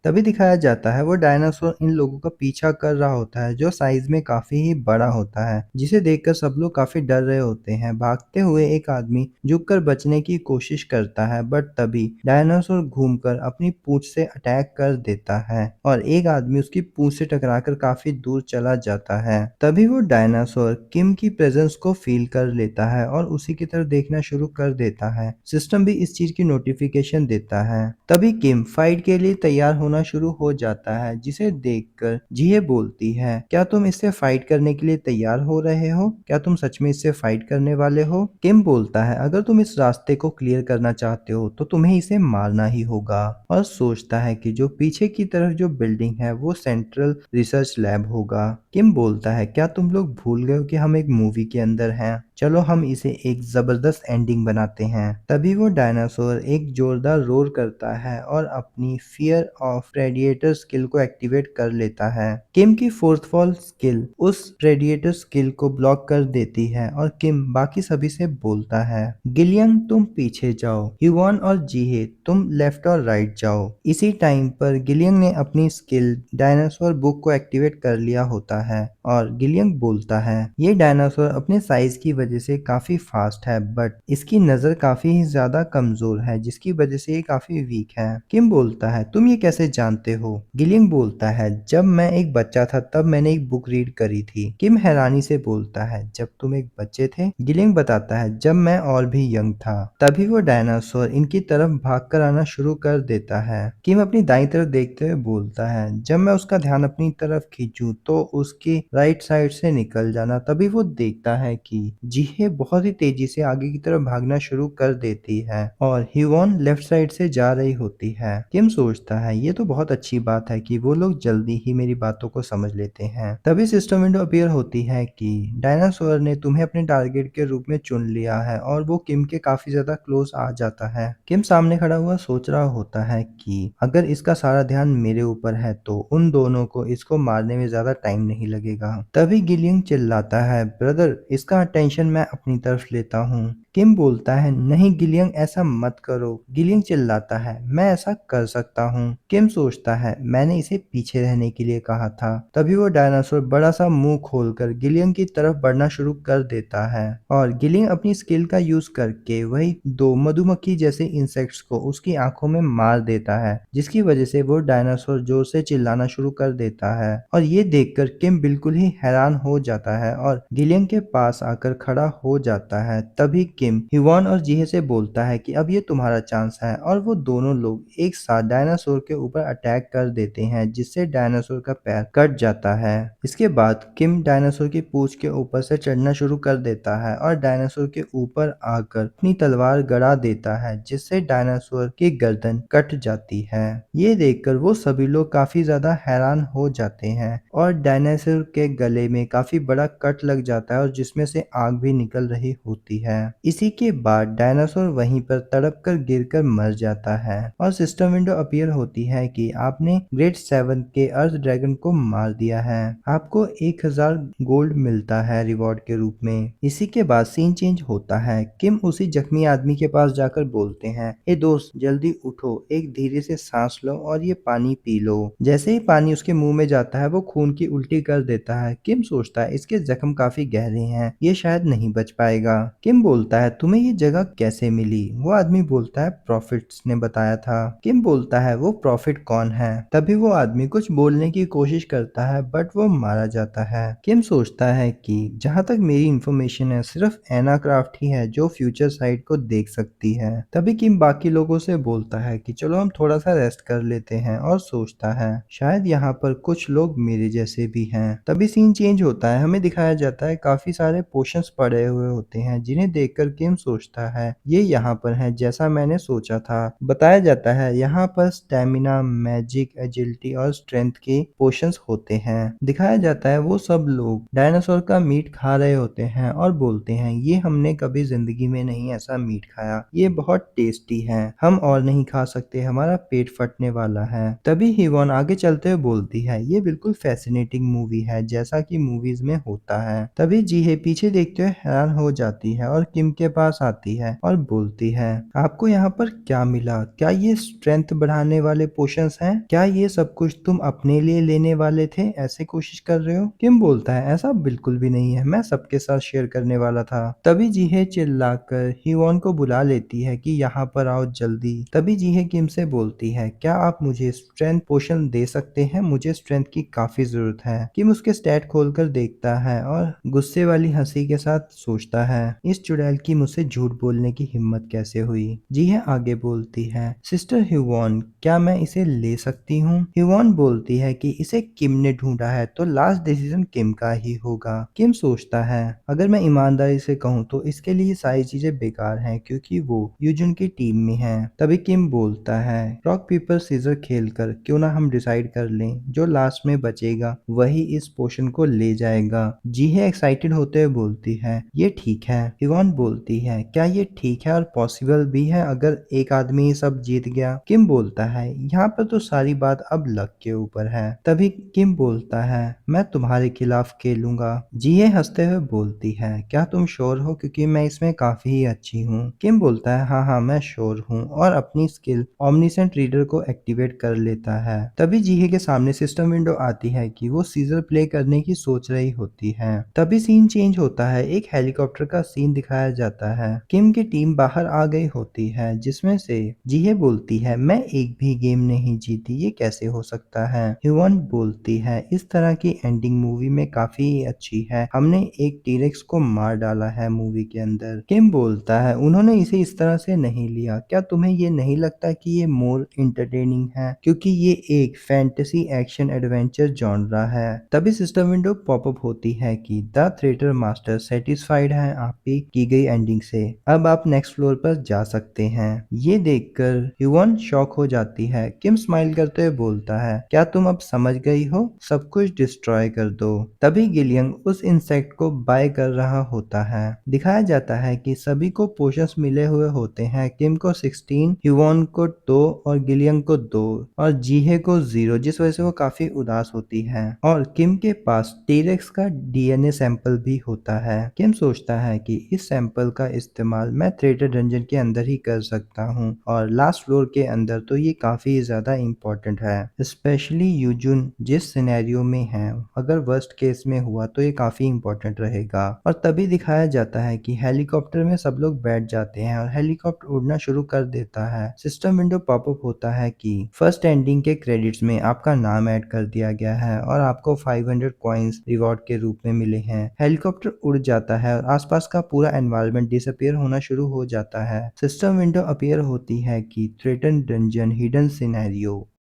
तभी दिखाया जाता है वो डायनासोर इन लोगों का पीछा कर रहा होता है जो साइज में काफी ही बड़ा होता है, जिसे देखकर सब लोग काफी डर रहे होते हैं। भागते हुए एक आदमी झुककर बचने की कोशिश करता है, बट तभी डायनासोर घूमकर अपनी पूंछ से अटैक कर देता है और एक आदमी उसकी पूंछ से टकराकर काफी दूर चला जाता है। तभी वो डायनासोर किम की प्रेजेंस को फील कर लेता है और उसी की तरफ देखना शुरू कर देता है। सिस्टम भी इस चीज की नोटिफिकेशन देता है। तभी किम फाइट के लिए तैयार होना शुरू हो जाता है, जिसे देखकर जिहे बोलती है, क्या तुम इससे फाइट करने के लिए तैयार हो रहे हो? क्या तुम सच में इससे फाइट करने वाले हो? किम बोलता है, अगर तुम इस रास्ते को क्लियर करना चाहते हो तो तुम्हें इसे मारना ही होगा, और सोचता है कि जो पीछे की तरफ जो बिल्डिंग है वो सेंट्रल रिसर्च लैब होगा। किम बोलता है, क्या तुम लोग भूल गए हो कि हम एक मूवी के अंदर हैं? चलो हम इसे एक जबरदस्त एंडिंग बनाते हैं। तभी वो डायनासोर एक जोरदार रोर करता है और अपनी फियर ऑफ प्रेडिएटर स्किल को एक्टिवेट कर लेता है। किम की फोर्थ फॉल स्किल उस प्रेडिएटर स्किल को ब्लॉक कर देती है और किम बाकी सभी से बोलता है, गिलियन तुम पीछे जाओ, ह्यूवन और जीहे तुम लेफ्ट और राइट जाओ। इसी टाइम पर गिलियन ने अपनी स्किल डायनासोर बुक को एक्टिवेट कर लिया होता है और गिलियन बोलता है, ये डायनासोर अपने साइज की वजह से काफी फास्ट है, बट इसकी नजर काफी ही ज्यादा कमजोर है, जिसकी वजह से ये काफी वीक है। किम बोलता है, तुम ये कैसे जानते हो? गिलियन बोलता है, जब मैं एक बच्चा था तब मैंने एक बुक रीड करी थी। किम हैरानी से बोलता है, जब तुम एक बच्चे थे? गिलियन बताता है, जब मैं और भी यंग था। तभी वो डायनासोर इनकी तरफ भागकर आना शुरू कर देता है। किम अपनी दाईं तरफ देखते हुए बोलता है, जब मैं उसका ध्यान अपनी तरफ खींचूं तो उसकी राइट साइड से निकल जाना। तभी वो देखता है कि जीहे बहुत ही तेजी से आगे की तरफ भागना शुरू कर देती है और ह्यूवन लेफ्ट साइड से जा रही होती है। किम सोचता है, ये तो बहुत अच्छी बात है कि वो लोग जल्दी ही मेरी बातों को समझ लेते हैं। तभी सिस्टम विंडो अपीयर होती है कि डायनासोर ने तुम्हें अपने टारगेट के रूप में चुन लिया है और वो किम के काफी ज्यादा क्लोज आ जाता है। किम सामने खड़ा हुआ सोच रहा होता है कि अगर इसका सारा ध्यान मेरे ऊपर है तो उन दोनों को इसको मारने में ज्यादा टाइम नहीं लगेगा। तभी गिलियन चिल्लाता है, ब्रदर इसका अटेंशन मैं अपनी तरफ लेता हूँ। किम बोलता है, नहीं गिलियन ऐसा मत करो। गिलियन चिल्लाता है, मैं ऐसा कर सकता हूँ। किम सोचता है, मैंने इसे पीछे रहने के लिए कहा था। तभी वो डायनासोर बड़ा सा मुंह खोलकर गिलियन की तरफ बढ़ना शुरू कर देता है और गिलियन अपनी स्किल का यूज करके वही दो मधुमक्खी जैसे इंसेक्ट्स को उसकी आंखों में मार देता है, जिसकी वजह से वो डायनासोर जोर से चिल्लाना शुरू कर देता है। और ये देखकर किम बिल्कुल ही हैरान हो जाता है और गिलियन के पास आकर खड़ा हो जाता है। तभी किम ह्यूवन और जीहे से बोलता है कि अब ये तुम्हारा चांस है, और वो दोनों लोग एक साथ डायनासोर के ऊपर अटैक कर देते हैं, जिससे डायनासोर का पैर कट जाता है। इसके बाद किम डायनासोर की पूंछ के ऊपर से चढ़ना शुरू कर देता है और डायनासोर के ऊपर आकर अपनी तलवार गड़ा देता है, जिससे डायनासोर की गर्दन कट जाती है। ये देखकर वो सभी लोग काफी ज्यादा हैरान हो जाते हैं और डायनासोर के गले में काफी बड़ा कट लग जाता है और जिसमें से आग भी निकल रही होती है। इसी के बाद डायनासोर वहीं पर तड़प कर गिरकर मर जाता है और सिस्टम विंडो अपीयर होती है कि आपने ग्रेट 7 के अर्थ ड्रैगन को मार दिया है। आपको 1000 गोल्ड मिलता है रिवॉर्ड के रूप में। इसी के बाद सीन चेंज होता है। किम उसी जख्मी आदमी के पास जाकर बोलते हैं, ए दोस्त जल्दी उठो, एक धीरे से सांस लो और ये पानी पी लो। जैसे ही पानी उसके मुंह में जाता है वो खून की उल्टी कर देता है। किम सोचता है, इसके जख्म काफी गहरे हैं, ये शायद नहीं बच पाएगा। किम बोलता है, तुम्हें ये जगह कैसे मिली? वो आदमी बोलता है, प्रॉफिट्स ने बताया था। किम बोलता है, वो प्रॉफिट कौन है? तभी वो आदमी कुछ बोलने की कोशिश करता है, बट वो मारा जाता है। किम सोचता है कि जहां तक मेरी इंफॉर्मेशन है सिर्फ एना क्राफ्ट ही है जो फ्यूचर साइड को देख सकती है। तभी किम बाकी लोगों से बोलता है कि चलो हम थोड़ा सा रेस्ट कर लेते हैं, और सोचता है शायद यहाँ पर कुछ लोग मेरे जैसे भी हैं। तभी सीन चेंज होता है, हमें दिखाया जाता है काफी सारे पोशंस पड़े हुए होते हैं, जिन्हें देखकर किम सोचता है ये यहाँ पर है जैसा मैंने सोचा था। बताया जाता है यहाँ पर स्टेमिना, मैजिक, एजिलिटी और स्ट्रेंथ के पोशंस होते हैं। दिखाया जाता है वो सब लोग डायनासोर का मीट खा रहे होते हैं और बोलते हैं, ये हमने कभी जिंदगी में नहीं ऐसा मीट खाया, ये बहुत टेस्टी है, हम और नहीं खा सकते, हमारा पेट फटने वाला है। तभी हिवॉन आगे चलते हुए बोलती है, ये बिल्कुल फैसिनेटिंग मूवी है जैसा कि मूवीज में होता है। तभी जीहे पीछे देखते हुए हैरान हो जाती है और किम के पास आती है और बोलती है, आपको यहाँ पर क्या मिला? क्या ये स्ट्रेंथ बढ़ाने वाले पोशंस हैं? क्या ये सब कुछ तुम अपने लिए लेने वाले थे? ऐसे कोशिश कर रहे हो? किम बोलता है, ऐसा बिल्कुल भी नहीं है, मैं सबके साथ शेयर करने वाला था। तभी जीहे चिल्लाकर हिवॉन को बुला लेती है कि यहाँ पर आओ जल्दी। तभी जीहे किम से बोलती है, क्या आप मुझे स्ट्रेंथ पोशन दे सकते हैं? मुझे स्ट्रेंथ की काफी जरूरत है। किम उसके स्टैट खोलकर देखता है और गुस्से वाली हंसी के साथ सोचता है, इस चुड़ैल की मुझसे झूठ बोलने की हिम्मत कैसे हुई। जीहे आगे बोलती है, सिस्टर हिवॉन, क्या मैं इसे ले सकती हूँ? हिवॉन बोलती है कि इसे किम ने ढूंढा है तो लास्ट डिसीजन किम का ही होगा। किम सोचता है, अगर मैं ईमानदारी से कहूँ तो इसके लिए सारी चीजें बेकार हैं क्योंकि वो यूजुन की टीम में है। तभी किम बोलता है, रॉक पेपर सीजर खेलकर क्यों ना हम डिसाइड कर लें, जो लास्ट में बचेगा वही इस पोशन को ले जाएगा। जीहे एक्साइटेड होते हुए बोलती है, ये ठीक है। हिवॉन बोलती है, क्या ये ठीक है और पॉसिबल भी है अगर एक आदमी ये सब जीत गया? किम बोलता है, यहाँ पर तो सारी बात अब लक के ऊपर है। तभी किम बोलता है, मैं तुम्हारे खिलाफ खेलूंगा। जीहे हंसते हुए बोलती है, क्या तुम श्योर हो, क्योंकि मैं इसमें काफी ही अच्छी हूँ। किम बोलता है, हाँ हाँ मैं श्योर हूँ, और अपनी स्किल ऑमनिसेंट रीडर को एक्टिवेट कर लेता है। तभी जीहे के सामने सिस्टम विंडो आती है कि वो सीजर प्ले करने की सोच रही होती है। तभी सीन चेंज होता है, एक हेलीकॉप्टर का सीन दिखाया जाता है। किम की टीम बाहर आ गई होती है, जिसमें से जीहे बोलती है, मैं एक भी गेम नहीं जीती, ये कैसे हो सकता है? ह्यूवन बोलती है, इस तरह की एंडिंग मूवी में काफी अच्छी है, हमने एक टीरेक्स को मार डाला है मूवी के अंदर। किम बोलता है, उन्होंने इसे इस तरह से नहीं लिया, क्या तुम्हें ये नहीं लगता कि ये मोर इंटरटेनिंग है, क्योंकि ये एक फैंटेसी एक्शन एडवेंचर जॉनरा है। तभी सिस्टम विंडो पॉपअप होती है कि द थिएटर मास्टर सेटिस्फाइड है आपकी की गई एंडिंग से, अब आप नेक्स्ट फ्लोर पर जा सकते हैं। ये देखकर ह्यूवन शॉक हो जाती है। किम स्माइल करते हुए बोलता है, क्या तुम अब समझ गई हो, सब कुछ डिस्ट्रॉय कर दो। तभी गिलियंग उस इंसेक्ट को बाय कर रहा होता है। दिखाया जाता है कि सभी को पोशंस मिले हुए होते हैं, किम को 16, ह्यूवन को 2 और गिलियंग को 2 और जीहे को 0, जिस वजह से वो काफी उदास होती है। और किम के पास टीरेक्स का डीएनए सैंपल भी होता है। किम सोचता है कि इस सैंपल का इस्तेमाल मैं थिएटर डंजन के अंदर ही कर सकता हूँ, और लास्ट फ्लोर के अंदर तो ये काफी ज्यादा इम्पोर्टेंट है, स्पेशली यूजुन जिस सिनेरियो में है, अगर वर्स्ट केस में हुआ तो ये काफी इम्पोर्टेंट रहेगा। और तभी दिखाया जाता है कि हेलीकॉप्टर में सब लोग बैठ जाते हैं और हेलीकॉप्टर उड़ना शुरू कर देता है। सिस्टम विंडो पॉपअप होता है कि फर्स्ट एंडिंग के क्रेडिट्स में आपका नाम ऐड कर दिया गया है और आपको 500 कॉइन्स रिवॉर्ड के रूप में मिले हैं। हेलीकॉप्टर उड़ जाता है और आसपास का पूरा एनवायरनमेंट डिसअपियर होना शुरू हो जाता है। सिस्टम विंडो अपीयर होती है कि थ्रेटन डंजन हिडन सिनेरियो।